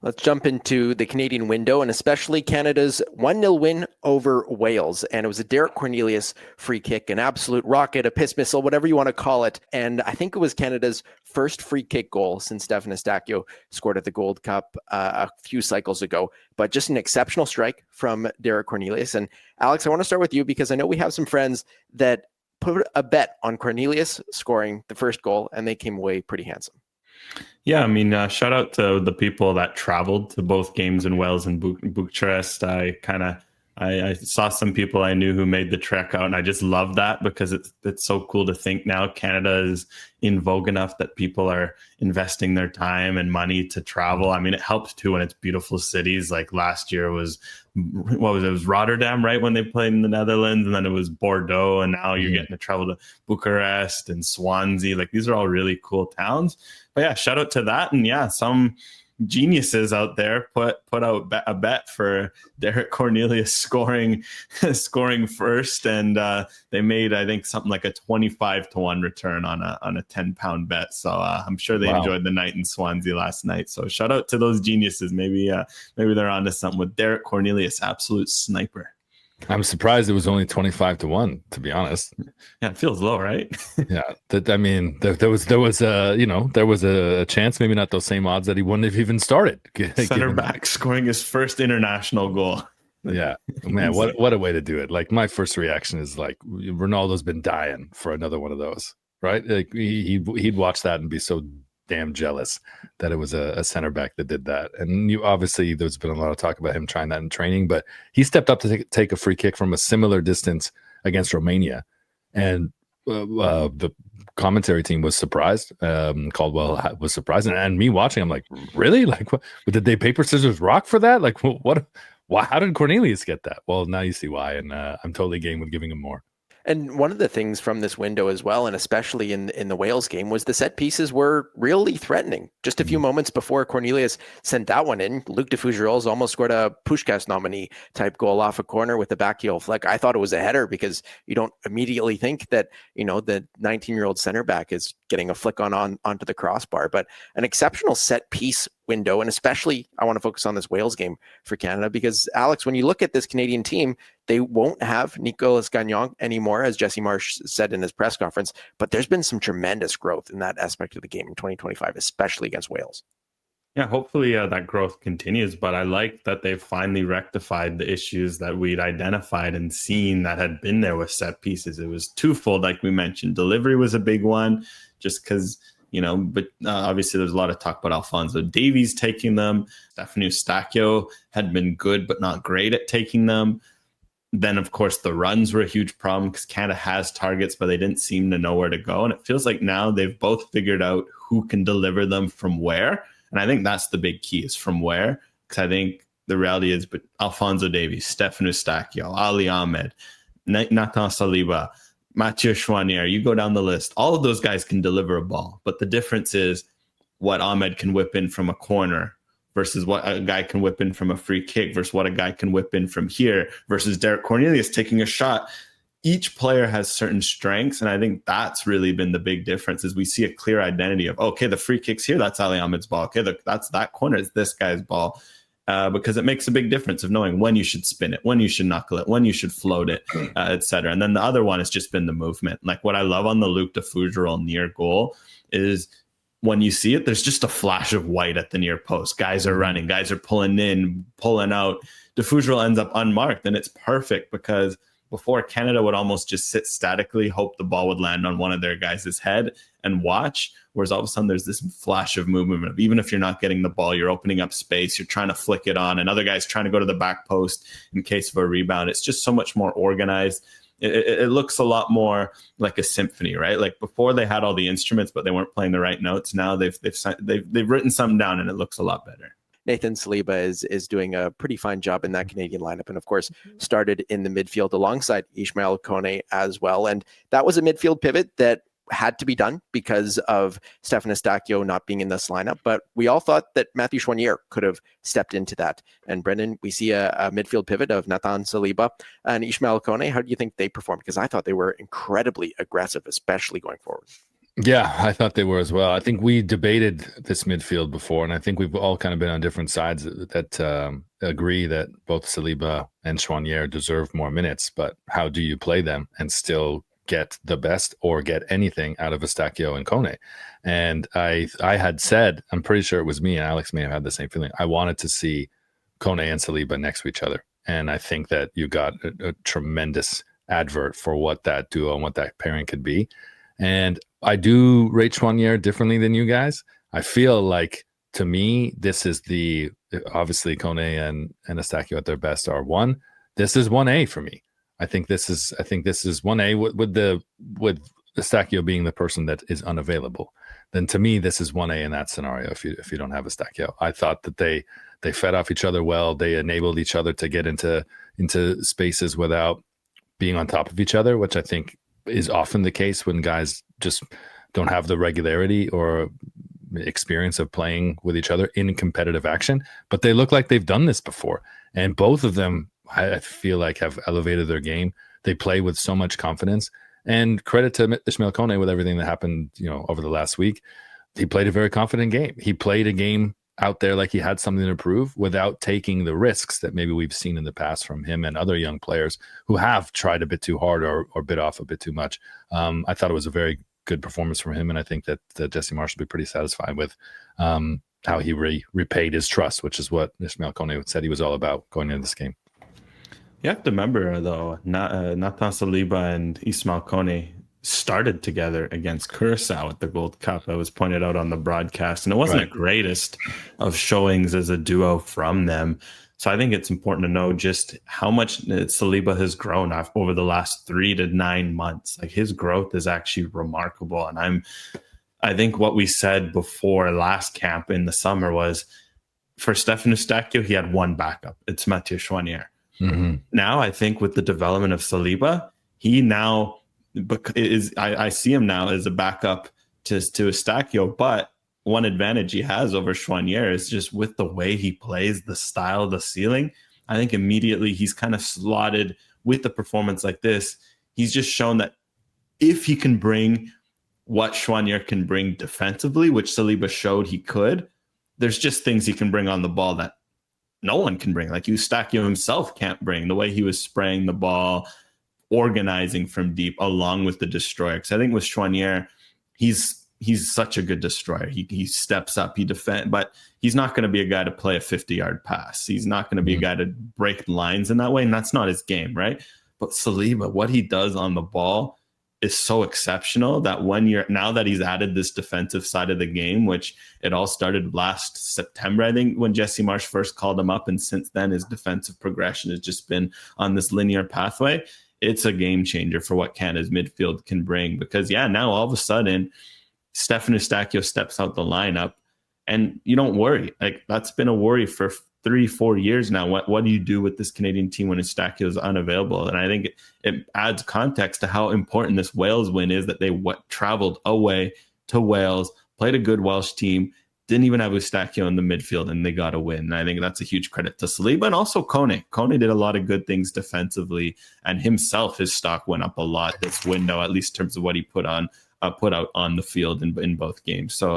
Let's jump into the Canadian window, and especially Canada's 1-0 win over Wales. And it was a Derek Cornelius free kick, an absolute rocket, a piss missile, whatever you want to call it. And I think it was Canada's first free kick goal since Stefan Eustáquio scored at the Gold Cup a few cycles ago. But just an exceptional strike from Derek Cornelius. And Alex, I want to start with you because I know we have some friends that put a bet on Cornelius scoring the first goal, and they came away pretty handsome. Yeah, I mean, shout out to the people that traveled to both games in Wales and Bucharest. I saw some people I knew who made the trek out, and I just love that because it's so cool to think now Canada is in vogue enough that people are investing their time and money to travel. I mean, it helps too when it's beautiful cities. Like last year was, it was Rotterdam, right, when they played in the Netherlands, and then it was Bordeaux, and now you're getting to travel to Bucharest and Swansea. Like these are all really cool towns. But yeah, shout out to that. And yeah, some geniuses out there put out a bet for Derek Cornelius scoring first, and they made, I think, something like a 25-1 return on a 10-pound bet. So I'm sure they enjoyed the night in Swansea last night. So shout out to those geniuses. Maybe they're onto something with Derek Cornelius, absolute sniper. I'm surprised it was only 25-1, to be honest. Yeah, it feels low, right? Yeah, I mean, there was a chance, maybe not those same odds, that he wouldn't have even started. Center back scoring his first international goal. Yeah, man, what a way to do it. Like my first reaction is like Ronaldo's been dying for another one of those, right? Like he'd watch that and be so damn jealous that it was a center back that did that. And obviously there's been a lot of talk about him trying that in training, but he stepped up to take a free kick from a similar distance against Romania, and the commentary team was surprised. Caldwell was surprised, and me watching, I'm like, really? Like, what did they paper scissors rock for that? Like, what? Why? How did Cornelius get that? Well, now you see why, and I'm totally game with giving him more. And one of the things from this window as well, and especially in the Wales game, was the set pieces were really threatening. Just a few moments before Cornelius sent that one in, Luc de Fougerolles almost scored a Puskás nominee type goal off a corner with a back heel flick. I thought it was a header because you don't immediately think that, the 19-year-old center back is getting a flick onto the crossbar. But an exceptional set piece window, and especially I want to focus on this Wales game for Canada because, Alex, when you look at this Canadian team, they won't have Nicolas Gagnon anymore, as Jesse Marsch said in his press conference, but there's been some tremendous growth in that aspect of the game in 2025, especially against Wales. Yeah, hopefully that growth continues, but I like that they've finally rectified the issues that we'd identified and seen that had been there with set pieces. It was twofold, like we mentioned. Delivery was a big one, just because, but obviously there's a lot of talk about Alphonso Davies taking them. Stefan Eustáquio had been good, but not great at taking them. Then, of course, the runs were a huge problem because Canada has targets, but they didn't seem to know where to go. And it feels like now they've both figured out who can deliver them from where. And I think that's the big key, is from where. Because I think the reality is, but Alphonso Davies, Stefan Eustáquio, Ali Ahmed, Nathan Saliba, Mathieu Chouanier, you go down the list. All of those guys can deliver a ball. But the difference is what Ahmed can whip in from a corner versus what a guy can whip in from a free kick versus what a guy can whip in from here versus Derek Cornelius taking a shot. Each player has certain strengths, and I think that's really been the big difference, is we see a clear identity of, okay, the free kick's here, that's Ali Ahmed's ball. Okay, that's that corner, it's this guy's ball. Because it makes a big difference of knowing when you should spin it, when you should knuckle it, when you should float it, etc. And then the other one has just been the movement. Like what I love on the Luc de Fougerolles near goal is when you see it, there's just a flash of white at the near post. Guys are running, guys are pulling in, pulling out. De Fougerolles ends up unmarked, and it's perfect because before, Canada would almost just sit statically, hope the ball would land on one of their guys' head and watch. Whereas all of a sudden there's this flash of movement of, even if you're not getting the ball, you're opening up space, you're trying to flick it on, another guy's trying to go to the back post in case of a rebound. It's just so much more organized. It looks a lot more like a symphony, right? Like before they had all the instruments, but they weren't playing the right notes. Now they've written something down and it looks a lot better. Nathan Saliba is doing a pretty fine job in that Canadian lineup, and of course started in the midfield alongside Ismail Kone as well. And that was a midfield pivot that had to be done because of Stefan Eustáquio not being in this lineup. But we all thought that Mathieu Chouanier could have stepped into that. And Brendan, we see a midfield pivot of Nathan Saliba and Ismail Kone. How do you think they performed? Because I thought they were incredibly aggressive, especially going forward. Yeah, I thought they were as well. I think we debated this midfield before, and I think we've all kind of been on different sides that agree that both Saliba and Chouanier deserve more minutes. But how do you play them and still get the best or get anything out of Eustáquio and Kone? And I had said, I'm pretty sure it was me, and Alex may have had the same feeling. I wanted to see Kone and Saliba next to each other, and I think that you got a tremendous advert for what that duo and what that pairing could be. And I do rate Chouanier differently than you guys. I feel like, to me, this is obviously Kone and Eustáquio at their best are 1. This is 1A for me. I think this is 1A with Eustáquio being the person that is unavailable. Then to me, this is 1A in that scenario. If you don't have Eustáquio, I thought that they fed off each other well. They enabled each other to get into spaces without being on top of each other, which I think is often the case when guys just don't have the regularity or experience of playing with each other in competitive action. But they look like they've done this before. And both of them, I feel like, have elevated their game. They play with so much confidence. And credit to Ismail Kone with everything that happened, over the last week. He played a very confident game. He played a game out there like he had something to prove without taking the risks that maybe we've seen in the past from him and other young players who have tried a bit too hard or bit off a bit too much. I thought it was a very good performance from him, and I think that Jesse Marsch will be pretty satisfied with how he repaid his trust, which is what Ismail Kone said he was all about going into this game. You have to remember, though, Nathan Saliba and Ismail Kone started together against Curacao at the Gold Cup. That was pointed out on the broadcast, and it wasn't the greatest of showings as a duo from them. So I think it's important to know just how much Saliba has grown over the last 3 to 9 months. Like, his growth is actually remarkable. And I think what we said before last camp in the summer was, for Stefan Eustáquio, he had one backup. It's Mathieu Chouanier. Mm-hmm. Now I think with the development of Saliba, he now I see him now as a backup to Eustáquio, but one advantage he has over Chouanier is just with the way he plays, the style, the ceiling. I think immediately he's kind of slotted with a performance like this. He's just shown that if he can bring what Chouanier can bring defensively, which Saliba showed he could, there's just things he can bring on the ball that no one can bring. Like Eustáquio himself can't bring, the way he was spraying the ball, organizing from deep along with the destroyer. Because I think with Chouanier, he's such a good destroyer. He steps up, he defends, but he's not going to be a guy to play a 50-yard pass. He's not going to be a guy to break lines in that way, and that's not his game, right? But Saliba, what he does on the ball is so exceptional that now that he's added this defensive side of the game, which it all started last September, I think, when Jesse Marsch first called him up, and since then his defensive progression has just been on this linear pathway. It's a game changer for what Canada's midfield can bring, because now all of a sudden Stefan Eustáquio steps out the lineup and you don't worry. Like, that's been a worry for 3-4 years now. What do you do with this Canadian team when Eustáquio is unavailable? And I think it adds context to how important this Wales win is, that they traveled away to Wales, played a good Welsh team, didn't even have Eustáquio in the midfield, and they got a win. And I think that's a huge credit to Saliba and also Kone. Kone did a lot of good things defensively, and himself, his stock went up a lot this window, at least in terms of what he put out on the field in both games. So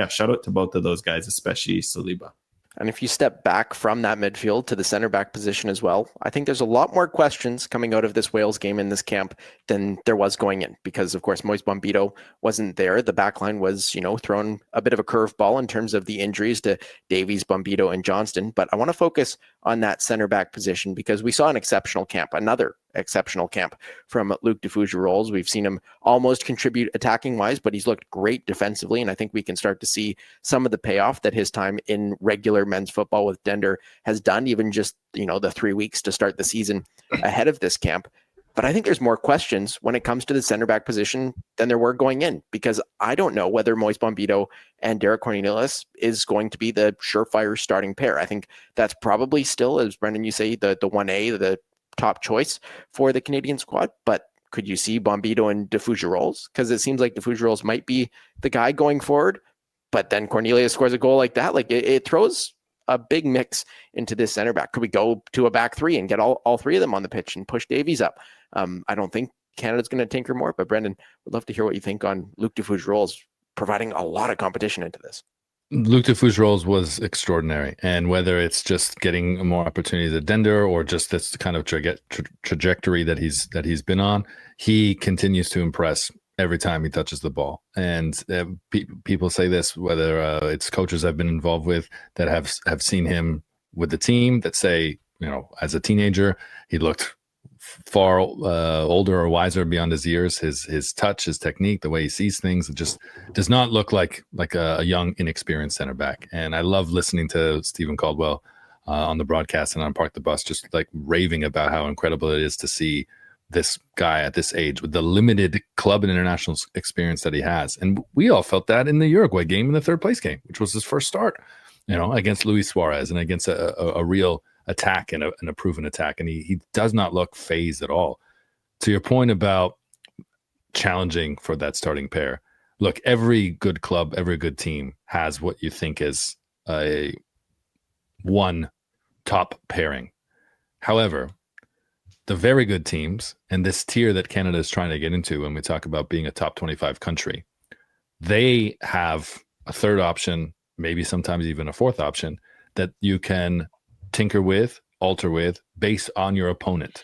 shout out to both of those guys, especially Saliba. And if you step back from that midfield to the center back position as well, I think there's a lot more questions coming out of this Wales game in this camp than there was going in, because of course Moise Bombito wasn't there. The back line was, thrown a bit of a curveball in terms of the injuries to Davies, Bombito, and Johnston. But I want to focus on that center back position because we saw an exceptional camp, another exceptional camp from Luc de Fougerols. We've seen him almost contribute attacking wise, but he's looked great defensively. And I think we can start to see some of the payoff that his time in regular men's football with Dender has done, even just, the 3 weeks to start the season ahead of this camp. But I think there's more questions when it comes to the center back position than there were going in, because I don't know whether Moise Bombito and Derek Cornelius is going to be the surefire starting pair. I think that's probably still, as Brendan, you say, the 1A, the top choice for the Canadian squad. But could you see Bombito and de Fougerols? Because it seems like de Fougerols might be the guy going forward, but then Cornelius scores a goal like that. Like, it throws a big mix into this center back. Could we go to a back three and get all three of them on the pitch and push Davies up? I don't think Canada's going to tinker more. But Brendan, would love to hear what you think on Luc de Fougerolles providing a lot of competition into this. Luc de Fougerolles was extraordinary, and whether it's just getting more opportunities at Dender or just this kind of trajectory that he's been on, he continues to impress every time he touches the ball. And people say this, whether it's coaches I've been involved with that have seen him with the team, that say, as a teenager, he looked far older or wiser beyond his years. His touch, his technique, the way he sees things, it just does not look like a young, inexperienced center back. And I love listening to Stephen Caldwell on the broadcast and on Park the Bus, just like raving about how incredible it is to see this guy at this age with the limited club and international experience that he has. And we all felt that in the Uruguay game, in the third place game, which was his first start, against Luis Suarez and against a real attack and a proven attack. And he does not look phased at all. To your point about challenging for that starting pair, look, every good club, every good team has what you think is a one top pairing. However, the very good teams and this tier that Canada is trying to get into when we talk about being a top 25 country, they have a third option, maybe sometimes even a fourth option that you can tinker with, alter with, based on your opponent.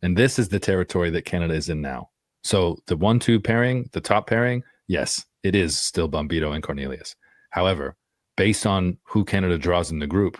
And this is the territory that Canada is in now. So the 1-2 pairing, the top pairing, yes, it is still Bombito and Cornelius. However, based on who Canada draws in the group,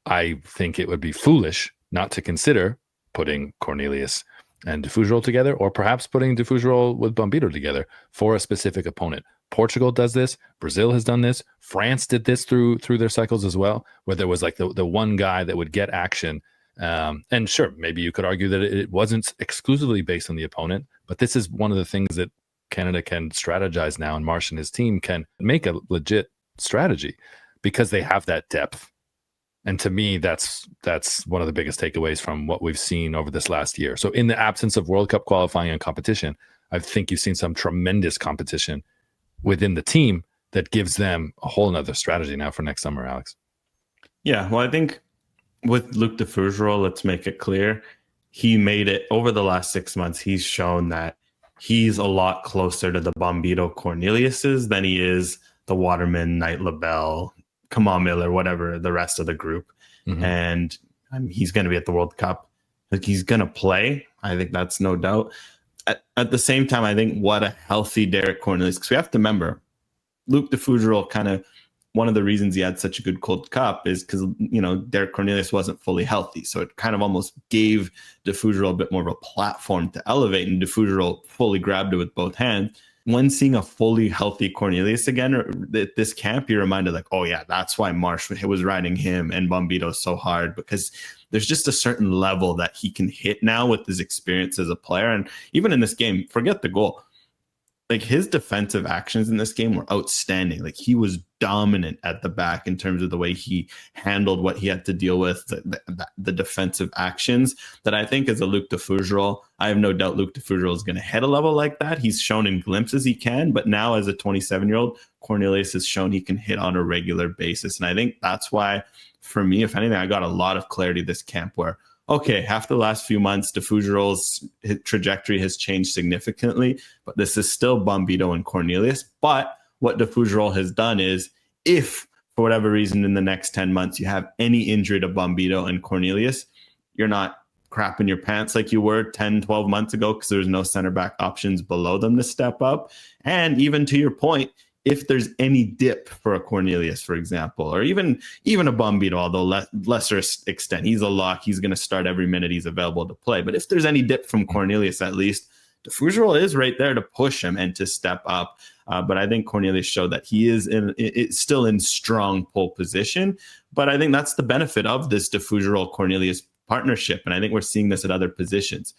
I think it would be foolish not to consider putting Cornelius and de Fougerolles together, or perhaps putting de Fougerolles with Bombito together for a specific opponent. Portugal does this. Brazil has done this. France did this through their cycles as well, where there was like the one guy that would get action. And sure, maybe you could argue that it wasn't exclusively based on the opponent, but this is one of the things that Canada can strategize now, and Marsch and his team can make a legit strategy because they have that depth. And to me, that's one of the biggest takeaways from what we've seen over this last year. So in the absence of World Cup qualifying and competition, I think you've seen some tremendous competition within the team that gives them a whole nother strategy now for next summer, Alex. Yeah, well, I think with Luc de Fougerolles, let's make it clear, he made it over the last 6 months. He's shown that he's a lot closer to the Bombito Corneliuses than he is the Waterman, Knight Labelle, Kamal Miller, whatever, the rest of the group. Mm-hmm. And he's going to be at the World Cup. Like, he's going to play. I think that's no doubt. At the same time, I think what a healthy Derek Cornelius, because we have to remember, Luc de Fougerolles, kind of one of the reasons he had such a good Gold Cup is because, Derek Cornelius wasn't fully healthy. So it kind of almost gave de Fougerolles a bit more of a platform to elevate, and de Fougerolles fully grabbed it with both hands. When seeing a fully healthy Cornelius again at this camp, you're reminded like, oh yeah, that's why Marsch was riding him and Bombito so hard, because there's just a certain level that he can hit now with his experience as a player. And even in this game, forget the goal. Like, his defensive actions in this game were outstanding. Like, he was dominant at the back in terms of the way he handled what he had to deal with, the defensive actions that I think as a Luc de Fougerolles, I have no doubt Luc de Fougerolles is going to hit a level like that. He's shown in glimpses he can, but now as a 27-year-old, Cornelius has shown he can hit on a regular basis. And I think that's why, for me, if anything, I got a lot of clarity this camp where, okay, after the last few months, de Fougerolles' trajectory has changed significantly, but this is still Bombito and Cornelius. But what de Fougerolles has done is, if for whatever reason in the next 10 months you have any injury to Bombito and Cornelius, you're not crapping your pants like you were 10, 12 months ago because there's no center back options below them to step up. And even to your point, if there's any dip for a Cornelius, for example, or even a Bombito, although lesser extent, he's a lock. He's going to start every minute he's available to play. But if there's any dip from Cornelius, at least, de Fougerolles is right there to push him and to step up. But I think Cornelius showed that he is still in strong pole position. But I think that's the benefit of this de Fougerolles-Cornelius partnership. And I think we're seeing this at other positions.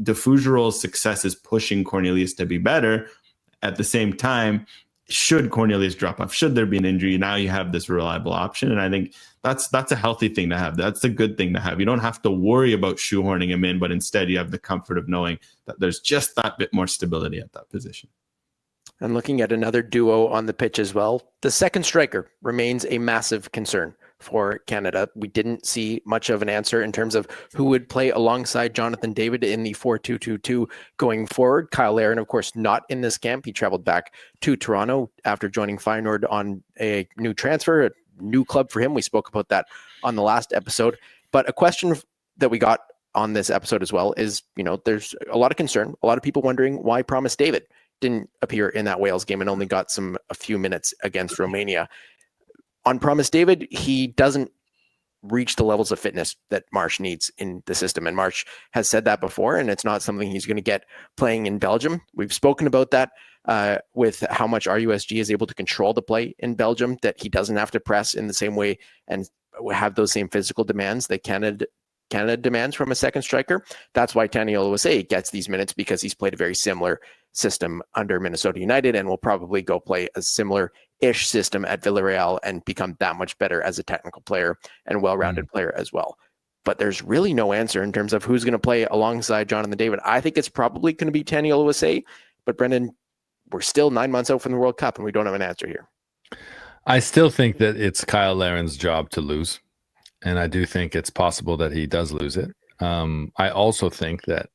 De Fougerolles' success is pushing Cornelius to be better. At the same time, should Cornelius drop off, should there be an injury, now you have this reliable option. And I think that's a healthy thing to have. That's a good thing to have. You don't have to worry about shoehorning him in, but instead you have the comfort of knowing that there's just that bit more stability at that position. And looking at another duo on the pitch as well, the second striker remains a massive concern for Canada. We didn't see much of an answer in terms of who would play alongside Jonathan David in the 4-2-2-2 going forward. Kyle Larin, of course, not in this camp. He traveled back to Toronto after joining Feyenoord on a new transfer, a new club for him. We spoke about that on the last episode. But a question that we got on this episode as well is, there's a lot of concern, a lot of people wondering why Promise David didn't appear in that Wales game and only got a few minutes against Romania. On Promise David, he doesn't reach the levels of fitness that Marsch needs in the system. And Marsch has said that before, and it's not something he's going to get playing in Belgium. We've spoken about that with how much RUSG is able to control the play in Belgium, that he doesn't have to press in the same way and have those same physical demands that Canada demands from a second striker. That's why Tani Oluwase gets these minutes, because he's played a very similar system under Minnesota United and will probably go play a similar-ish system at Villarreal and become that much better as a technical player and well-rounded player as well. But there's really no answer in terms of who's going to play alongside Jonathan David. I think it's probably going to be Tani Oluwase, but Brendan, we're still 9 months out from the World Cup and we don't have an answer here. I still think that it's Kyle Larin's job to lose. And I do think it's possible that he does lose it. I also think that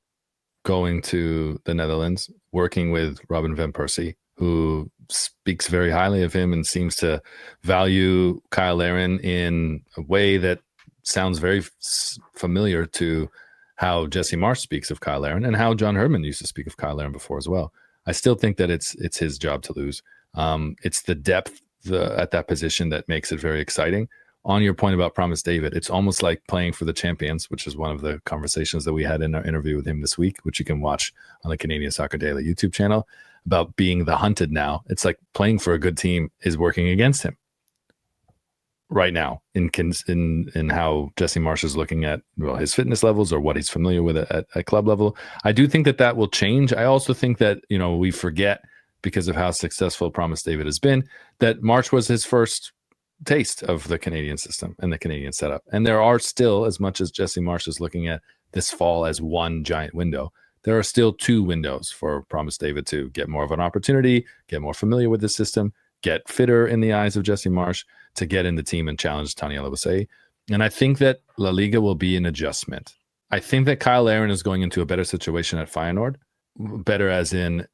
going to the Netherlands, working with Robin van Persie, who speaks very highly of him and seems to value Kyle Larin in a way that sounds very familiar to how Jesse Marsch speaks of Kyle Larin and how John Herdman used to speak of Kyle Larin before as well. I still think that it's his job to lose. It's the depth at that position that makes it very exciting. On your point about Promise David, it's almost like playing for the champions, which is one of the conversations that we had in our interview with him this week, which you can watch on the Canadian Soccer Daily YouTube channel, about being the hunted now. It's like playing for a good team is working against him right now in how Jesse Marsch is looking at his fitness levels or what he's familiar with at club level. I do think that will change. I also think that, we forget, because of how successful Promise David has been, that Marsch was his first taste of the Canadian system and the Canadian setup. And there are still, as much as Jesse Marsch is looking at this fall as one giant window, there are still 2 windows for Promise David to get more of an opportunity, get more familiar with the system, get fitter in the eyes of Jesse Marsch, to get in the team and challenge Tani Oluwase. And I think that La Liga will be an adjustment. I think that Kyle Larin is going into a better situation at Feyenoord, better as in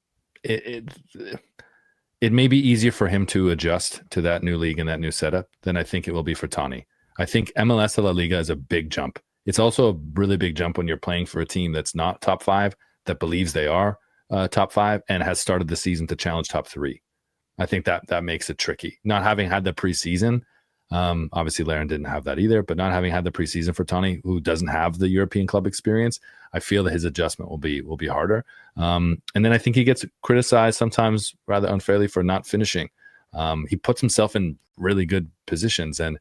it may be easier for him to adjust to that new league and that new setup than I think it will be for Tani. I think MLS to La Liga is a big jump. It's also a really big jump when you're playing for a team that's not top 5, that believes they are top 5, and has started the season to challenge top 3. I think that makes it tricky. Not having had the preseason, obviously Larin didn't have that either, but not having had the preseason for Tani, who doesn't have the European club experience, I feel that his adjustment will be harder. And then I think he gets criticized sometimes rather unfairly for not finishing. He puts himself in really good positions, and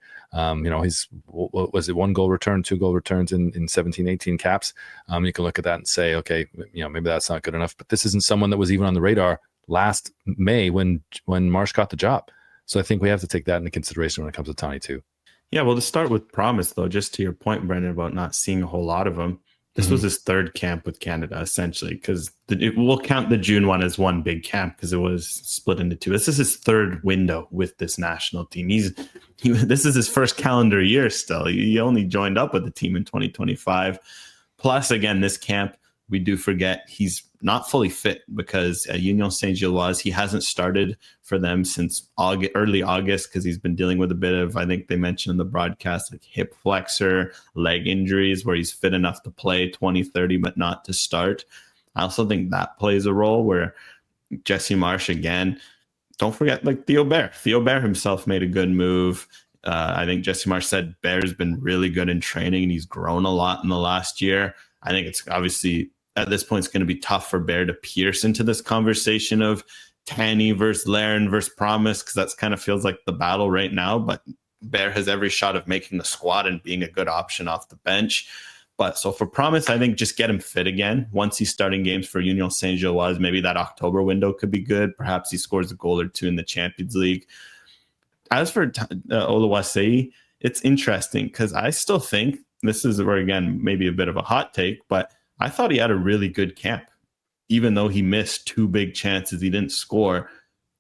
he's, what was it, 1 goal return, 2 goal returns in 17-18 caps. You can look at that and say, okay, maybe that's not good enough, but this isn't someone that was even on the radar last May when Marsch got the job. So I think we have to take that into consideration when it comes to Tani too. Yeah, well, to start with Promise, though, just to your point, Brendan, about not seeing a whole lot of him, this was his 3rd camp with Canada, essentially, because we'll count the June one as one big camp because it was split into 2. This is his 3rd window with this national team. This is his first calendar year still. He only joined up with the team in 2025. Plus, again, this camp, we do forget he's not fully fit because at Union Saint-Gilloise, he hasn't started for them since early August because he's been dealing with a bit of, I think they mentioned in the broadcast, like hip flexor, leg injuries, where he's fit enough to play 20-30, but not to start. I also think that plays a role where Jesse Marsch, again, don't forget, like Theo Bair. Theo Bair himself made a good move. I think Jesse Marsch said Bair's been really good in training and he's grown a lot in the last year. I think it's obviously at this point, it's going to be tough for Bair to pierce into this conversation of Tani versus Larin versus Promise, because that's kind of feels like the battle right now. But Bair has every shot of making the squad and being a good option off the bench. But so for Promise, I think just get him fit again. Once he's starting games for Union Saint-Gilloise, maybe that October window could be good. Perhaps he scores a goal or 2 in the Champions League. As for Oluwase, it's interesting because I still think this is where, again, maybe a bit of a hot take, but I thought he had a really good camp, even though he missed 2 big chances. He didn't score.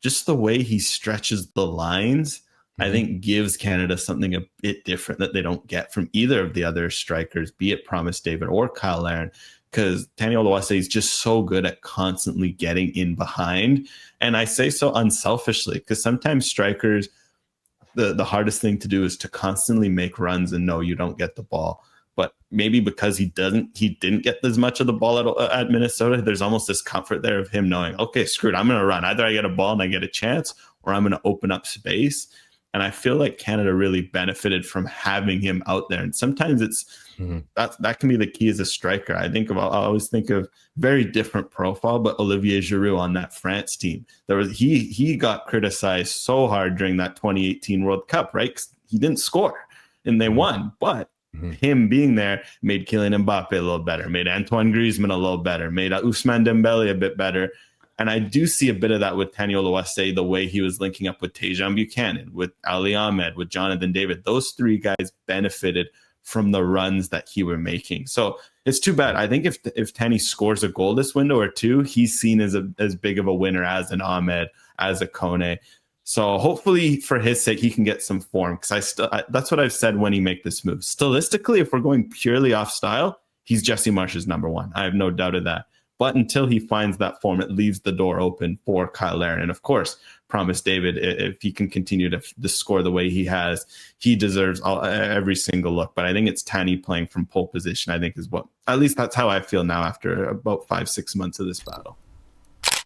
Just the way he stretches the lines, I think gives Canada something a bit different that they don't get from either of the other strikers, be it Promise David or Kyle Larin, because Tani Oluwase is just so good at constantly getting in behind. And I say so unselfishly, because sometimes strikers, the hardest thing to do is to constantly make runs and know you don't get the ball. But maybe because he didn't get as much of the ball at Minnesota, there's almost this comfort there of him knowing, okay, screwed, I'm going to run. Either I get a ball and I get a chance, or I'm going to open up space. And I feel like Canada really benefited from having him out there. And sometimes it's that can be the key as a striker. I always think of very different profile, but Olivier Giroud on that France team. He got criticized so hard during that 2018 World Cup, right? 'Cause he didn't score and they won, but him being there made Kylian Mbappe a little better, made Antoine Griezmann a little better, made Ousmane Dembele a bit better. And I do see a bit of that with Tani Oluwase, the way he was linking up with Tejan Buchanan, with Ali Ahmed, with Jonathan David. Those three guys benefited from the runs that he were making. So it's too bad. I think if Tani scores a goal this window or two, he's seen as big of a winner as an Ahmed, as a Kone. So hopefully for his sake, he can get some form, because that's what I've said when he make this move. Stylistically, if we're going purely off style, he's Jesse Marsch's number one. I have no doubt of that. But until he finds that form, it leaves the door open for Kyle Larin. And of course, Promise David, if he can continue to score the way he has, he deserves every single look. But I think it's Tani playing from pole position, I think is what, at least that's how I feel now after about 5-6 months of this battle.